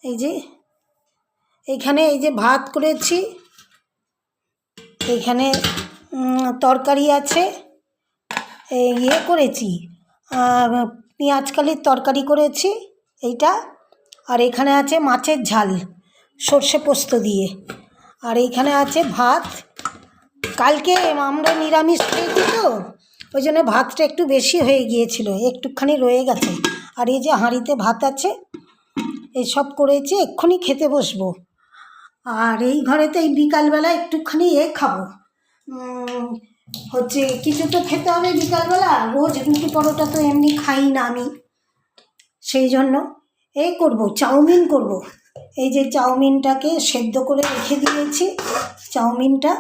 এই যে এইখানে এই যে ভাত করেছি, এইখানে তরকারি আছে, ইয়ে করেছি পেঁয়াজকালির তরকারি করেছি এইটা, আর এখানে আছে মাছের ঝাল সর্ষে পোস্ত দিয়ে, আর এইখানে আছে ভাত। কালকে আমরা নিরামিষ খেয়েছি তো ওই জন্য ভাতটা একটু বেশি হয়ে গিয়েছিল, একটুখানি রয়ে গেছে। আর এই যে হাঁড়িতে ভাত আছে, এইসব করেছি, এক্ষুনি খেতে বসবো। আর এই ঘরেতে এই বিকালবেলা একটুখানি খাবো, হচ্ছে কিছু তো খেতে হবে বিকালবেলা, রোজ রুটি পরোটা তো এমনি খাই না আমি, সেই জন্য করব, চাউমিন করব। এই যে চাউমিনটাকে সেদ্ধ করে রেখে দিয়েছি চাউমিনটা।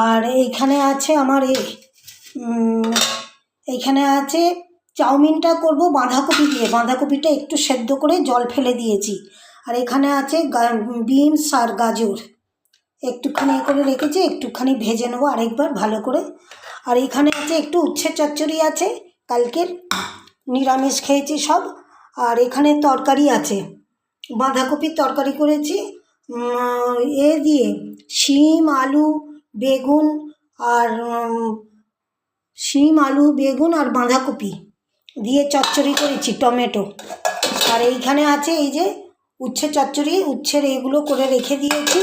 আর এইখানে আছে আমার এইখানে আছে চাউমিনটা করব বাঁধাকপি দিয়ে, বাঁধাকপিটা একটু সেদ্ধ করে জল ফেলে দিয়েছি। আর এখানে আছে বিনস আর গাজর একটুখানি করে রেখেছি, একটুখানি ভেজে নেবো আরেকবার ভালো করে। আর এখানে আছে একটু উচ্ছে চচ্চড়ি আছে, কালকের নিরামিষ খেয়েছি সব। আর এখানে তরকারি আছে, বাঁধাকপির তরকারি করেছি দিয়ে শিম আলু বেগুন আর বাঁধাকপি দিয়ে চচ্চড়ি করেছি, টমেটো। আর এইখানে আছে এই যে উচ্ছে চচ্চড়ি, উচ্ছের এইগুলো করে রেখে দিয়েছি,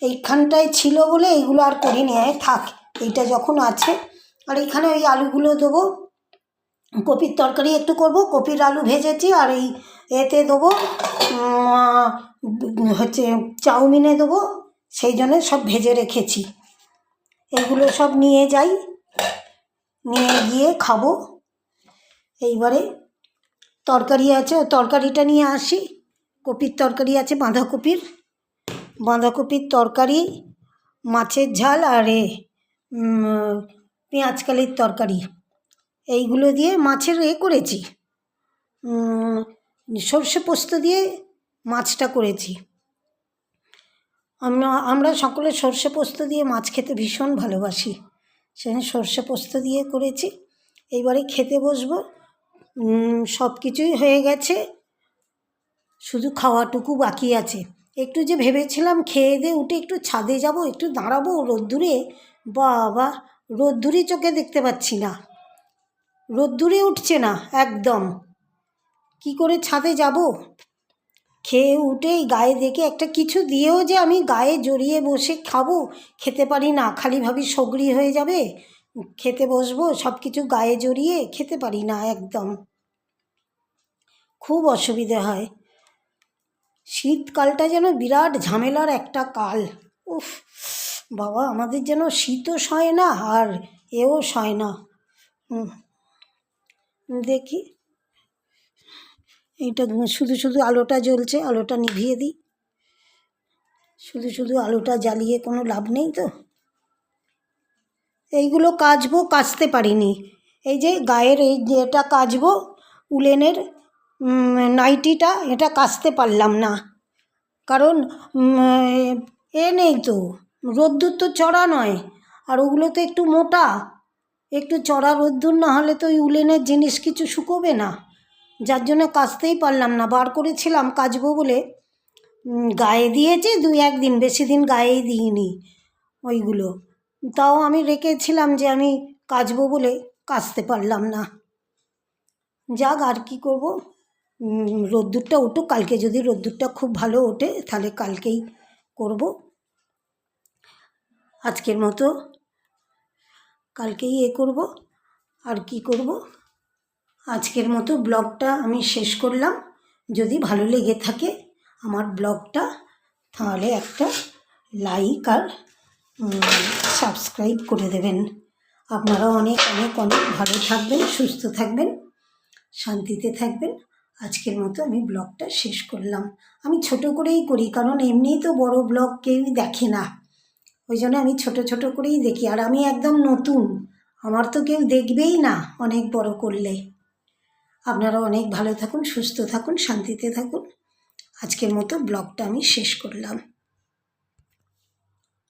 এইখানটায় ছিল বলে এইগুলো আর করিনি, থাক এইটা যখন আছে। আর এইখানে ওই আলুগুলো দেবো, কপির তরকারি একটু করব, কপির আলু ভেজেছি। আর এই এতে দেবো হচ্ছে চাউমিনে দেবো, সেই জন্য সব ভেজে রেখেছি। এইগুলো সব নিয়ে যাই, নিয়ে গিয়ে খাবো। এইবারে তরকারি আছে, ও তরকারিটা নিয়ে আসি। কপির তরকারি আছে, বাঁধাকপির তরকারি, মাছের ঝাল আর পেঁয়াজকালির তরকারি, এইগুলো দিয়ে মাছের করেছি, সর্ষে পোস্ত দিয়ে মাছটা করেছি। আমরা সকলে সর্ষে পোস্ত দিয়ে মাছ খেতে ভীষণ ভালোবাসি, সেখানে সর্ষে পোস্ত দিয়ে করেছি। এইবারে খেতে বসবো, সব কিছুই হয়ে গেছে, শুধু খাওয়াটুকু বাকি আছে। একটু যে ভেবেছিলাম খেয়ে দিয়ে উঠে একটু ছাদে যাব, একটু দাঁড়াবো রোদ্দুরে, বাবা রোদ্দুরই চোখে দেখতে পাচ্ছি না, রোদ্দুরে উঠছে না একদম, কি করে ছাদে যাব। খেয়ে উঠেই গায়ে দেখে একটা কিছু দিয়েও যে আমি গায়ে জড়িয়ে বসে খাবো, খেতে পারি না, খালি ভাবি সগড়ি হয়ে যাবে, খেতে বসবো সব কিছু গায়ে জড়িয়ে খেতে পারি না একদম, খুব অসুবিধে হয়। শীতকালটা যেন বিরাট ঝামেলার একটা কাল, উফ বাবা, আমাদের যেন শীতও সয় না আর এও সয় না। দেখি এইটা শুধু শুধু আলোটা জ্বলছে, আলোটা নিভিয়ে দিই, শুধু শুধু আলোটা জ্বালিয়ে কোনো লাভ নেই তো। এইগুলো কাচবো, কাচতে পারিনি, এই যে গায়ের এই যে এটা কাচবো উলেনের নাইটিটা, এটা কাচতে পারলাম না, কারণ নেই তো, রোদ্দুর তো চড়া নয়, আর ওগুলো তো একটু মোটা, একটু চড়া রোদ্দুর না হলে তো ওই উলেনের জিনিস কিছু শুকোবে না, যার জন্য কাচতেই পারলাম না। বার করেছিলাম কাচবো বলে, গায়ে দিয়েছি 2-1 দিন, বেশি দিন গায়েই দিইনি ওইগুলো, তাও আমি রেখেছিলাম যে আমি কাচবো বলে, কাচতে পারলাম না। যাক, আর কি করব, রোদ্দুরটা উঠুক, কালকে যদি রোদ্দুরটা খুব ভালো ওঠে তাহলে কালকেই করব, আজকের মতো কালকেই করব। আর কি করব, আজকের মতো ব্লগটা আমি শেষ করলাম। যদি ভালো লেগে থাকে আমার ব্লগটা, তাহলে একটা লাইক আর সাবস্ক্রাইব করে দেবেন। আপনারা অনেক অনেক অনেক ভালো থাকবেন, সুস্থ থাকবেন, শান্তিতে থাকবেন। আজকের মতো আমি ব্লগটা শেষ করলাম। আমি ছোট করেই করি, কারণ এমনিই তো বড় ব্লগ কেউই দেখে না, ওই জন্য আমি ছোট ছোট করেই দেখি। আর আমি একদম নতুন, আমার তো কেউ দেখবেই না অনেক বড় করলে। আপনারা অনেক ভালো থাকুন, সুস্থ থাকুন, শান্তিতে থাকুন। আজকের মতো ব্লগটা আমি শেষ করলাম।